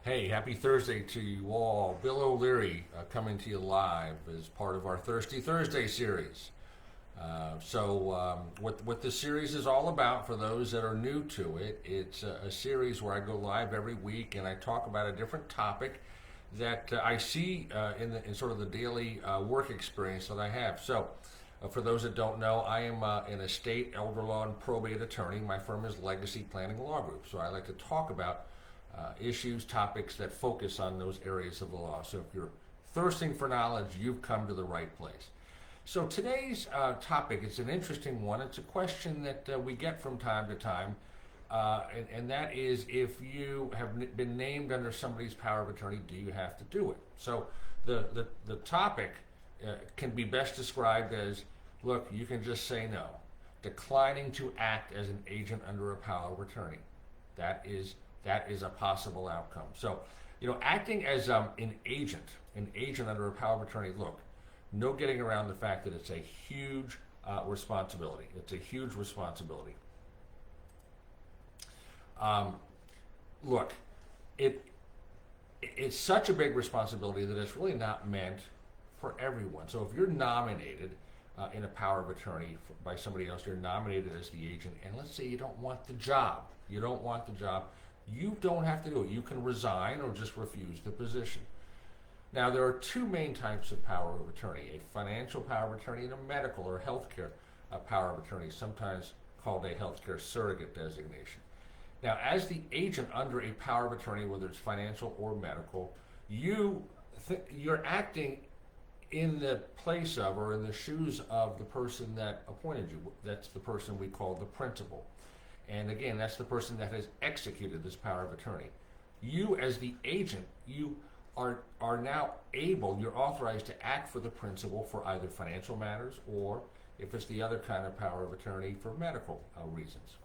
Hey, happy Thursday to you all. Bill O'Leary coming to you live as part of our Thirsty Thursday series. What this series is all about, for those that are new to it, it's a series where I go live every week and I talk about a different topic that I see in sort of the daily work experience that I have. For those that don't know, I am an estate, elder law, and probate attorney. My firm is Legacy Planning Law Group. So I like to talk about issues, topics that focus on those areas of the law. So if you're thirsting for knowledge, you've come to the right place. So today's topic, it's an interesting one. It's a question that we get from time to time, and that is, if you have been named under somebody's power of attorney, do you have to do it? So the topic can be best described as, look, you can just say no. Declining to act as an agent under a power of attorney. That is a possible outcome. So, acting as an agent under a power of attorney, look, no getting around the fact that it's a huge responsibility. It's a huge responsibility. Look, it's such a big responsibility that it's really not meant for everyone. So if you're nominated in a power of attorney by somebody else, you're nominated as the agent, and let's say you don't want the job. You don't have to do it. You can resign or just refuse the position. Now, there are two main types of power of attorney: a financial power of attorney and a medical or healthcare power of attorney, sometimes called a healthcare surrogate designation. Now, as the agent under a power of attorney, whether it's financial or medical, you're acting in the place of, or in the shoes of, the person that appointed you. That's the person we call the principal. And again, that's the person that has executed this power of attorney. You, as the agent, you are now you're authorized to act for the principal for either financial matters, or, if it's the other kind of power of attorney, for medical reasons.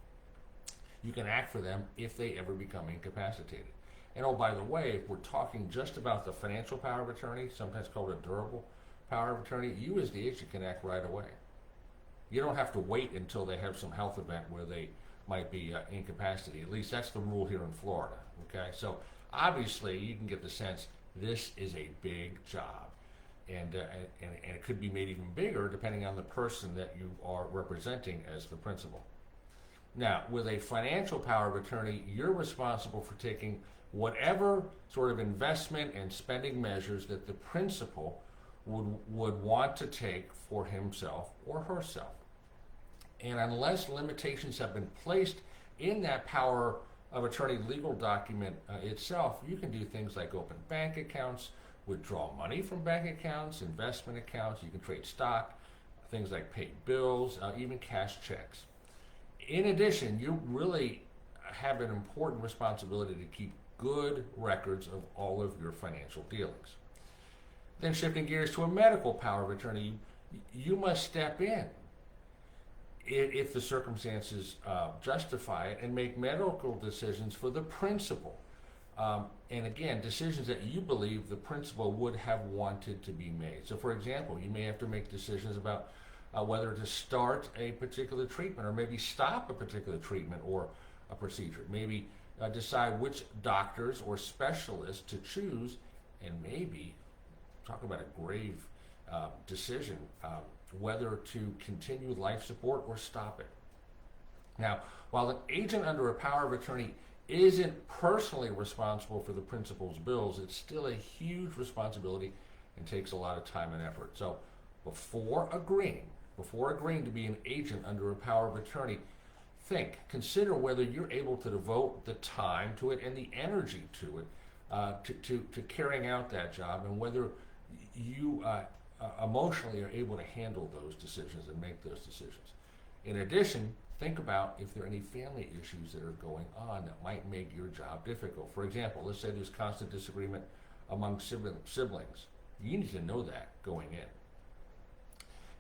You can act for them if they ever become incapacitated. And oh, by the way, if we're talking just about the financial power of attorney, sometimes called a durable power of attorney, you as the agent can act right away. You don't have to wait until they have some health event where they might be incapacitated. At least that's the rule here in Florida. Okay, so obviously you can get the sense this is a big job, and it could be made even bigger depending on the person that you are representing as the principal. Now, with a financial power of attorney, you're responsible for taking whatever sort of investment and spending measures that the principal would want to take for himself or herself. And unless limitations have been placed in that power of attorney legal document itself, you can do things like open bank accounts, withdraw money from bank accounts, investment accounts. You can trade stock, things like paid bills, even cash checks. In addition, you really have an important responsibility to keep good records of all of your financial dealings. Then, shifting gears to a medical power of attorney, you must step in if the circumstances justify it, and make medical decisions for the principal. And again, decisions that you believe the principal would have wanted to be made. So, for example, you may have to make decisions about whether to start a particular treatment, or maybe stop a particular treatment or a procedure. Maybe decide which doctors or specialists to choose, and maybe talk about a grave decision, whether to continue life support or stop it. Now, while an agent under a power of attorney isn't personally responsible for the principal's bills, it's still a huge responsibility and takes a lot of time and effort. So before agreeing to be an agent under a power of attorney, consider whether you're able to devote the time to it and the energy to it, to carrying out that job, and whether you emotionally are able to handle those decisions and make those decisions. In addition, think about if there are any family issues that are going on that might make your job difficult. For example, let's say there's constant disagreement among siblings. You need to know that going in.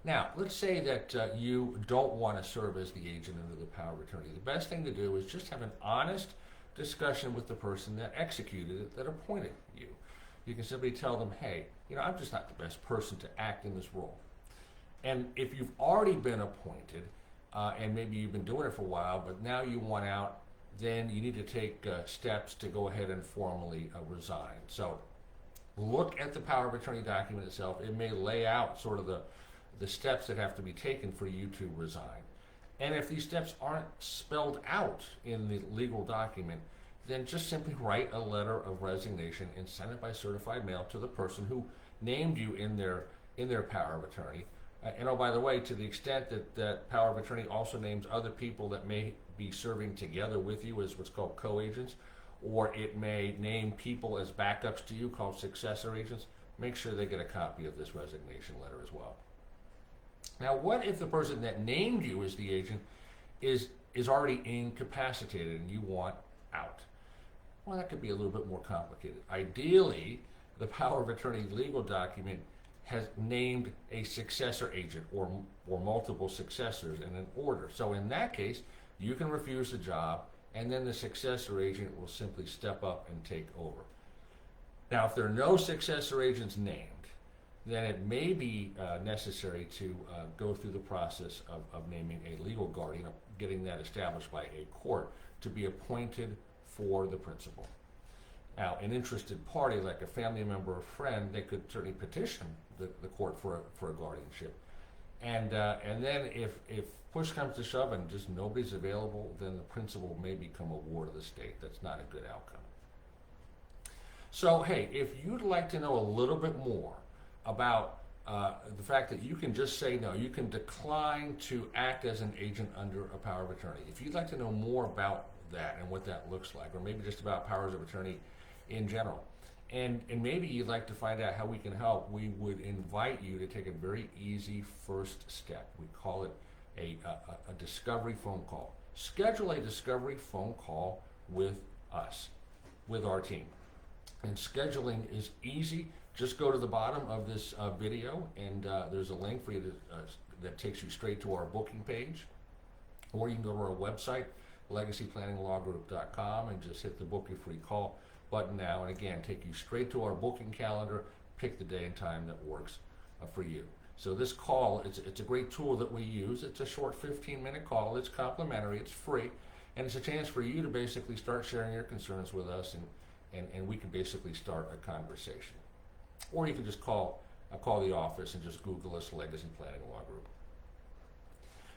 Now, let's say that you don't want to serve as the agent under the power of attorney. The best thing to do is just have an honest discussion with the person that executed it, that appointed you. You can simply tell them, hey, I'm just not the best person to act in this role. And if you've already been appointed, and maybe you've been doing it for a while, but now you want out, then you need to take steps to go ahead and formally resign. So look at the power of attorney document itself. It may lay out sort of the steps that have to be taken for you to resign. And if these steps aren't spelled out in the legal document, then just simply write a letter of resignation and send it by certified mail to the person who named you in their power of attorney. And oh, by the way, to the extent that that power of attorney also names other people that may be serving together with you as what's called co-agents, or it may name people as backups to you called successor agents, make sure they get a copy of this resignation letter as well. Now, what if the person that named you as the agent is already incapacitated and you want out? Well, that could be a little bit more complicated. Ideally, the power of attorney legal document has named a successor agent or multiple successors in an order. So in that case, you can refuse the job and then the successor agent will simply step up and take over. Now, if there are no successor agents named, then it may be necessary to go through the process of naming a legal guardian, getting that established by a court to be appointed for the principal. Now, an interested party, like a family member or friend, they could certainly petition the court for a guardianship. And then if push comes to shove and just nobody's available, then the principal may become a ward of the state. That's not a good outcome. So, hey, if you'd like to know a little bit more about the fact that you can just say no, you can decline to act as an agent under a power of attorney. If you'd like to know more about that and what that looks like, or maybe just about powers of attorney in general, and maybe you'd like to find out how we can help, we would invite you to take a very easy first step. We call it a discovery phone call. Schedule a discovery phone call with us, with our team. And scheduling is easy. Just go to the bottom of this video and there's a link for you to, that takes you straight to our booking page. Or you can go to our website, legacyplanninglawgroup.com, and just hit the book your free call button now, and again, take you straight to our booking calendar, pick the day and time that works for you. So this call, it's a great tool that we use. It's a short 15-minute call. It's complimentary, it's free, and it's a chance for you to basically start sharing your concerns with us, and we can basically start a conversation. Or you can just call the office and just Google us, Legacy Planning Law Group.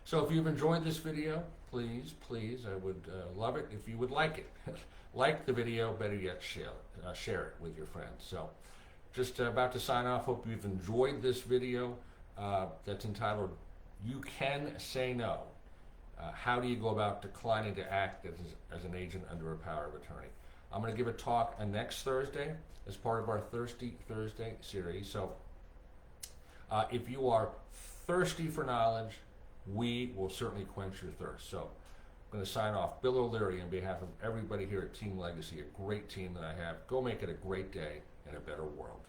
So if you've enjoyed this video, please, I would love it if you would like it. Like the video, better yet, share it with your friends. So just about to sign off. Hope you've enjoyed this video that's entitled, You Can Say No. How do you go about declining to act as an agent under a power of attorney? I'm going to give a talk next Thursday as part of our Thirsty Thursday series. So if you are thirsty for knowledge, we will certainly quench your thirst. So I'm going to sign off. Bill O'Leary on behalf of everybody here at Team Legacy, a great team that I have. Go make it a great day and a better world.